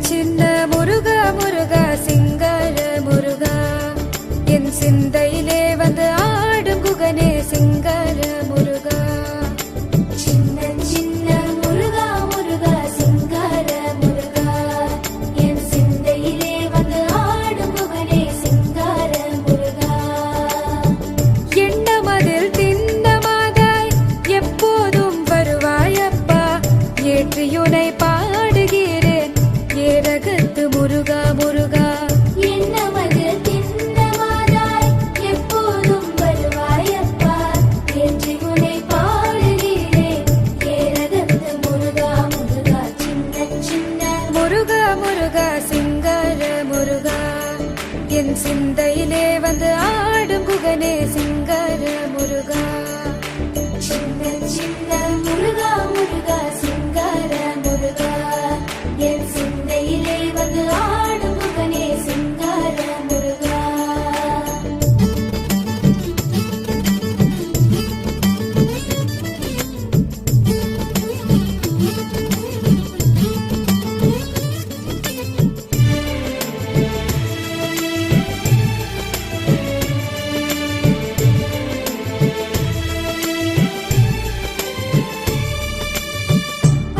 சின்ன முருகா முருகா சிங்கார முருகா என் சிந்தையிலே வந்து ஆடும் குகனே சிங்கார முருகா சின்ன சின்ன முருகா முருகா சிங்கார முருகா என் சிந்தையிலே வந்து ஆடும் குகனே சிங்கார முருகா எண்ணமதில் திண்ணமாதாய் எப்போதும் வருவாயப்பா ஏற்றியுனை பாடுகிறேன் ஏரகத்து முருகா முருகா எண்ணமதில் திண்ணமாதாய் எப்போதும் வருவாயப்பா ஏற்றியுனை பாடுகிறேன் ஏரகத்து முருகா முருகா சின்ன சின்ன முருகா முருகா சிங்கார முருகா என் சிந்தையிலே வந்து ஆடும் குகனே சிங்கார முருகா சின்ன சின்ன முருகா முருகா சிங்கார முருகா என் சிந்தையிலே வந்து ஆடும் குகனே சிங்கார முருகா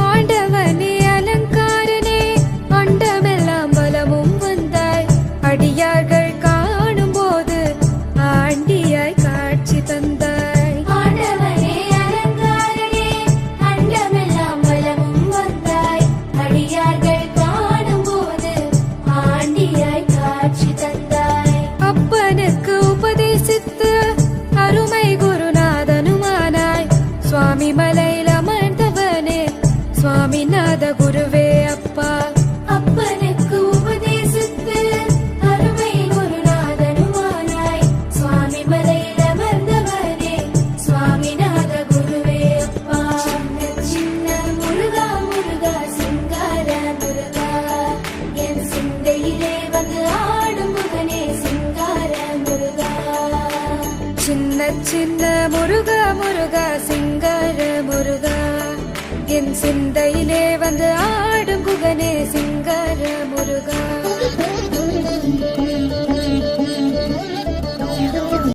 ஆண்டவனே அலங்காரனே அண்டமெல்லாம் பலமும் வந்தாய் அடியார்கள் காணும் போது ஆண்டியாய் காட்சி தந்தாய் ஆண்டவனே அலங்காரனே அண்டமெல்லாம் பலமும் வந்தாய் அடியார்கள் காணும் போது ஆண்டியாய் காட்சி தந்தாய் அப்பனுக்கு உபதேசித்து அருமை குருநாதனுமானாய் சுவாமி மலையில் அமர்ந்தவனே சுவாமிநாத குருவே அப்பா அப்பனுக்கு உபதேசித்து அருமை குருநாதனுமானாய் சுவாமி மலையில் அமர்ந்தவனே சுவாமிநாத குருவே அப்பா சின்ன முருகா முருகா சிங்கார முருகா என் சிந்தையிலே வந்து ஆடும் முகனே சிங்கார முருகா சின்ன சின்ன முருகா முருகா சிங்கார முருகா என் சிந்தையிலே வந்து ஆடும் குகனே சிங்கார முருகா